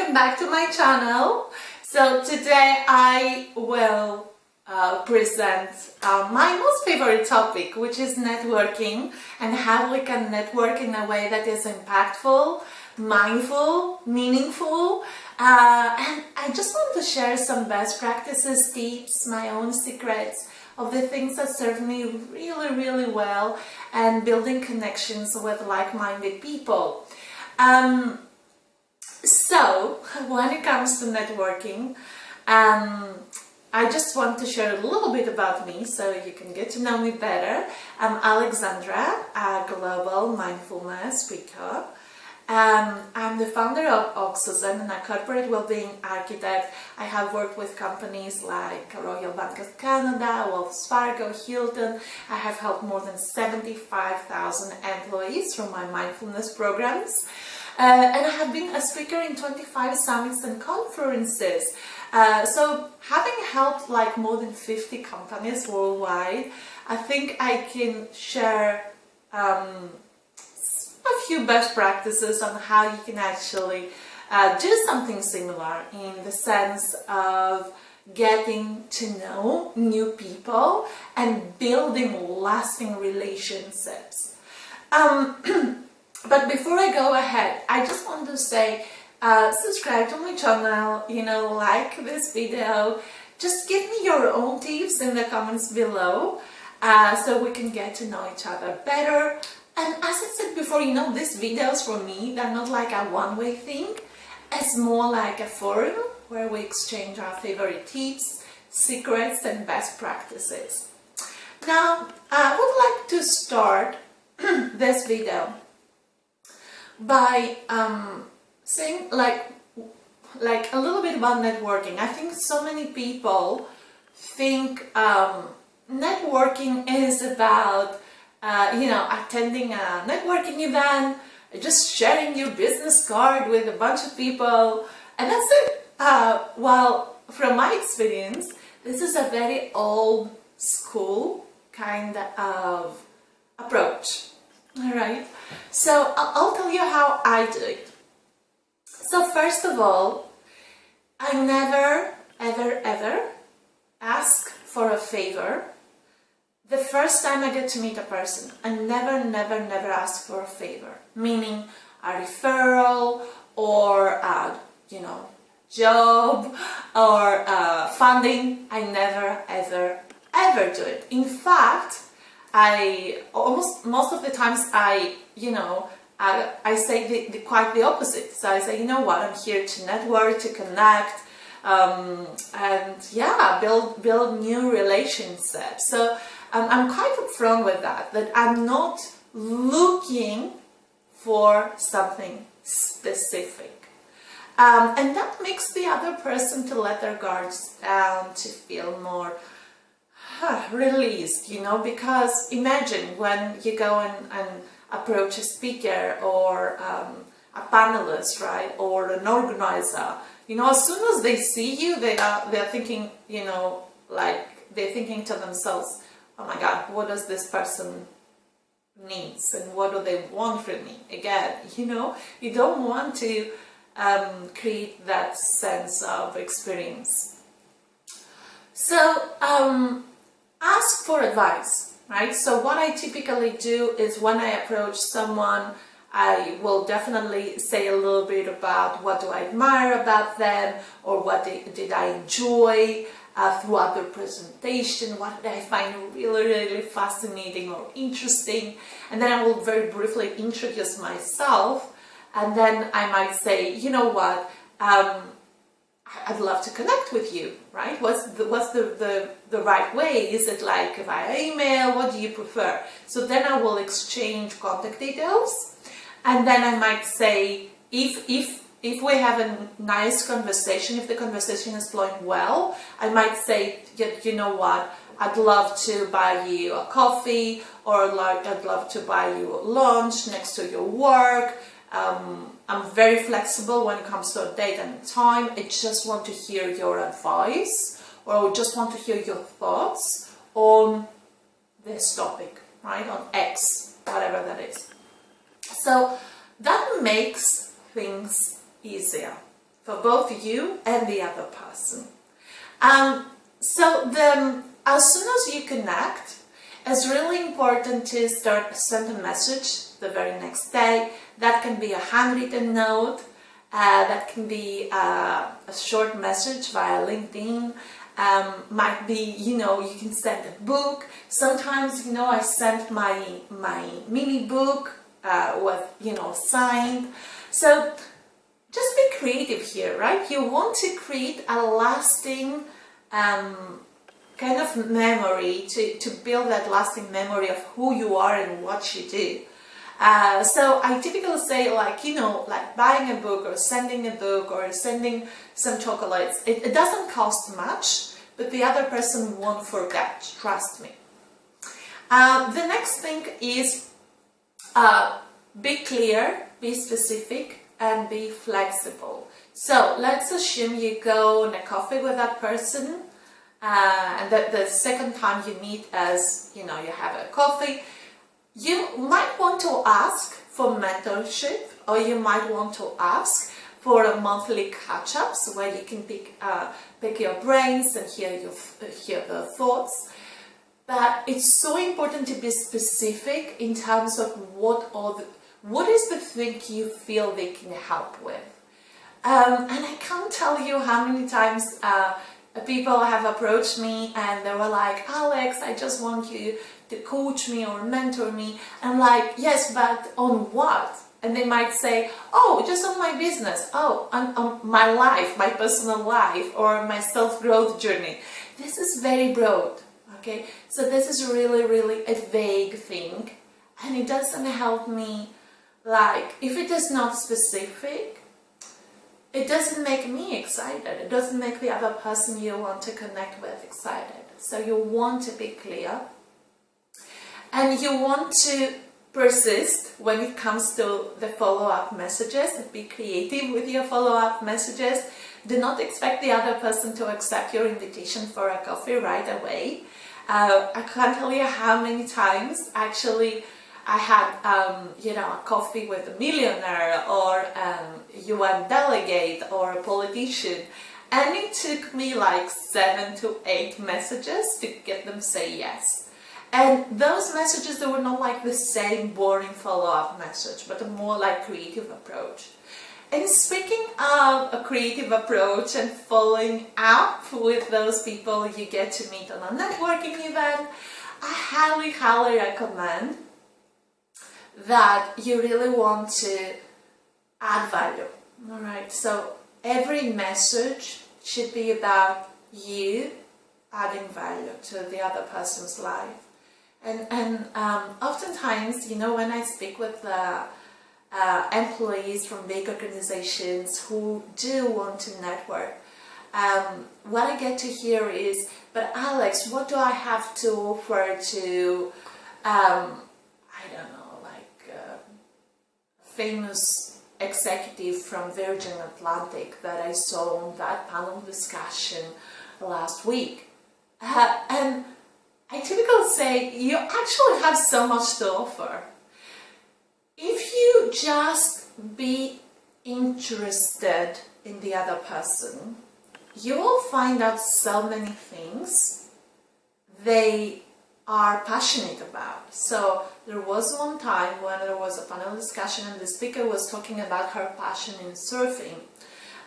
welcome back to my channel. So today I will present my most favorite topic, which is networking and how we can network in a way that is impactful, mindful, meaningful, and I just want to share some best practices, tips, my own secrets of the things that serve me really well and building connections with like-minded people. So when it comes to networking, I just want to share a little bit about me so you can get to know me better. I'm Alexandra, a global mindfulness speaker. I'm the founder of Oxygen and a corporate well-being architect. I have worked with companies like Royal Bank of Canada, Wells Fargo, Hilton. I have helped more than 75,000 employees through my mindfulness programs. And I have been a speaker in 25 summits and conferences. So having helped like more than 50 companies worldwide, I think I can share a few best practices on how you can actually do something similar in the sense of getting to know new people and building lasting relationships. But before I go ahead, I just want to say, subscribe to my channel, like this video, just give me your own tips in the comments below, so we can get to know each other better. And as I said before, these videos for me, they're not like a one-way thing. It's more like a forum where we exchange our favorite tips, secrets, and best practices. Now, I would like to start this video by saying like a little bit about networking. I think so many people think networking is about attending a networking event, just sharing your business card with a bunch of people, and that's it. Well, from my experience, this is a very old school kind of approach. All right, so I'll tell you how I do it. So first of all, I never, ever ask for a favor. The first time I get to meet a person, I never ask for a favor, meaning a referral or a, job or funding. I never, ever do it. In fact, most of the times I say quite the opposite. So I say, what, I'm here to network, to connect, and yeah, build new relationships. So I'm quite upfront with that I'm not looking for something specific. And that makes the other person to let their guards down, to feel more released, because imagine when you go and approach a speaker or a panelist, right, or an organizer, as soon as they see you, they're thinking, they're thinking to themselves, oh my God, what does this person needs and what do they want from me? Again, you don't want to create that sense of experience. So ask for advice, right? So what I typically do is when I approach someone, I will definitely say a little bit about what do I admire about them, or what did I enjoy throughout their presentation, what did I find really fascinating or interesting, and then I will very briefly introduce myself, and then I might say, what, I'd love to connect with you, right? What's the right way? Is it like via email? What do you prefer? So then I will exchange contact details, and then I might say, if we have a nice conversation, if the conversation is flowing well, I might say, what, I'd love to buy you a coffee, or I'd love to buy you lunch next to your work. I'm very flexible when it comes to a date and time. I just want to hear your advice, or I just want to hear your thoughts on this topic, right? On X, whatever that is. So that makes things easier. for both you and the other person. As soon as you connect, it's really important to send a message the very next day. That can be a handwritten note, that can be a short message via LinkedIn, might be, you can send a book. Sometimes, I send my mini book with, signed. So just be creative here, right? You want to create a lasting kind of memory, to build that lasting memory of who you are and what you do. So I typically say, like buying a book or sending a book or sending some chocolates. It doesn't cost much, but the other person won't forget, trust me. The next thing is be clear, be specific, and be flexible. So let's assume you go on a coffee with that person, and that the second time you meet, as you have a coffee, you might want to ask for mentorship, or you might want to ask for a monthly catch-ups where you can pick your brains and hear the thoughts. But it's so important to be specific in terms of what is the thing you feel they can help with. And I can't tell you how many times people have approached me and they were like, Alex, I just want you to coach me or mentor me. I'm like, yes, but on what? And they might say, oh, just on my business, oh, on my life, my personal life, or my self-growth journey. This is very broad, okay? So this is really, really a vague thing, and it doesn't help me. Like, if it is not specific, it doesn't make me excited. It doesn't make the other person you want to connect with excited. So you want to be clear, and you want to persist when it comes to the follow-up messages. Be creative with your follow-up messages. Do not expect the other person to accept your invitation for a coffee right away. I can't tell you how many times actually I had a coffee with a millionaire or a UN delegate or a politician, and it took me like 7 to 8 messages to get them say yes. And those messages, they were not like the same boring follow-up message, but a more like creative approach. And speaking of a creative approach and following up with those people you get to meet on a networking event, I highly, highly recommend that you really want to add value. All right, so every message should be about you adding value to the other person's life. And oftentimes, when I speak with employees from big organizations who do want to network, what I get to hear is, but Alex, what do I have to offer to, I don't know, like a famous executive from Virgin Atlantic that I saw on that panel discussion last week. And I typically say, you actually have so much to offer. If you just be interested in the other person, you will find out so many things they are passionate about. So there was one time when there was a panel discussion and the speaker was talking about her passion in surfing.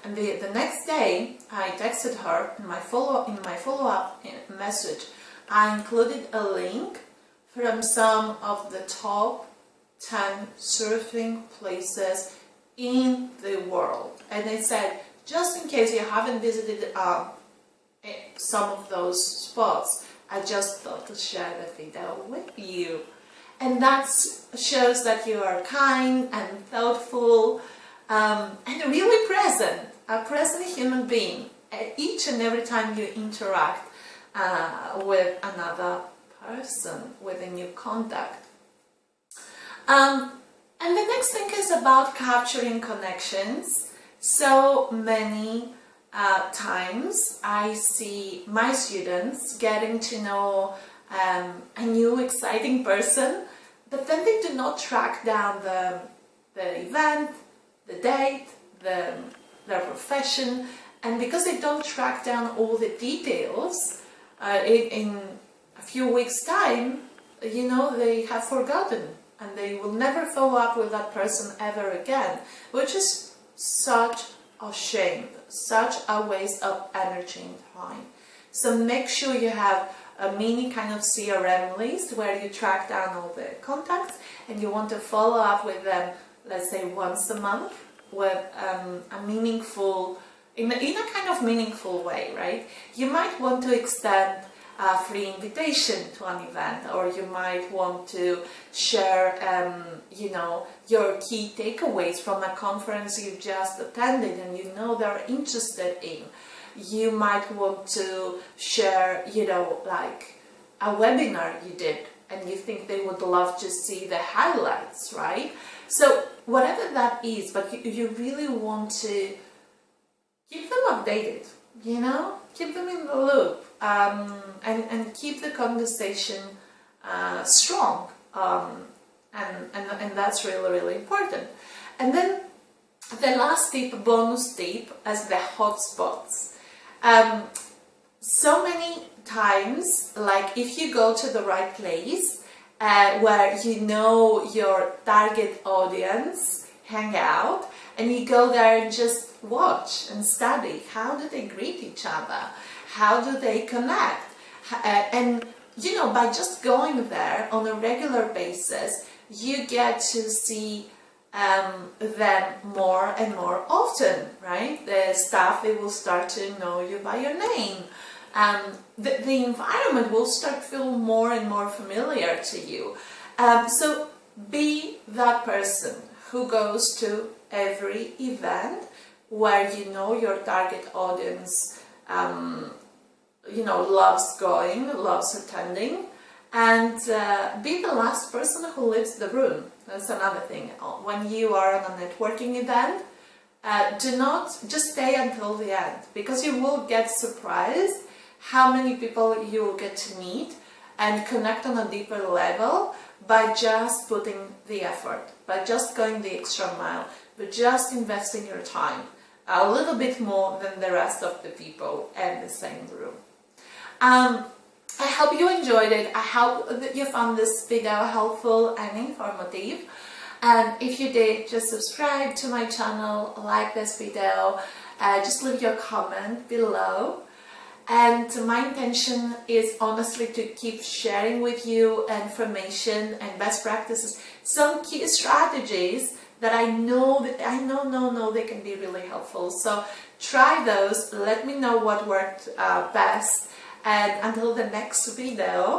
And the next day, I texted her in my follow-up message. I included a link from some of the top 10 surfing places in the world. And I said, just in case you haven't visited some of those spots, I just thought to share the video with you. And that shows that you are kind and thoughtful and really present, a present human being each and every time you interact with another person, with a new contact. And the next thing is about capturing connections. So many times I see my students getting to know a new exciting person, but then they do not track down the event, the date, the their profession, and because they don't track down all the details, in a few weeks' time, they have forgotten, and they will never follow up with that person ever again, which is such a shame, such a waste of energy and time. So make sure you have a mini kind of CRM list where you track down all the contacts, and you want to follow up with them, let's say once a month, with a meaningful, in a kind of meaningful way, right? You might want to extend a free invitation to an event, or you might want to share, your key takeaways from a conference you just attended and they're interested in. You might want to share, like a webinar you did and you think they would love to see the highlights, right? So whatever that is, but you really want to keep them updated, keep them in the loop, and keep the conversation strong, and that's really, really important. And then the last tip, bonus tip, as the hotspots. So many times, like if you go to the right place where your target audience hang out, and you go there and just watch and study, how do they greet each other, how do they connect, and by just going there on a regular basis, you get to see them more and more often, right? The staff, they will start to know you by your name. The environment will start to feel more and more familiar to you. So be that person who goes to every event where your target audience loves going, loves attending, and be the last person who leaves the room. That's another thing. When you are on a networking event, do not just stay until the end, because you will get surprised how many people you will get to meet and connect on a deeper level by just putting the effort, by just going the extra mile, by just investing your time a little bit more than the rest of the people in the same room. I hope you enjoyed it. I hope that you found this video helpful and informative. And if you did, just subscribe to my channel, like this video, just leave your comment below. And my intention is honestly to keep sharing with you information and best practices, some key strategies that I know they can be really helpful. So try those, let me know what worked best, and until the next video,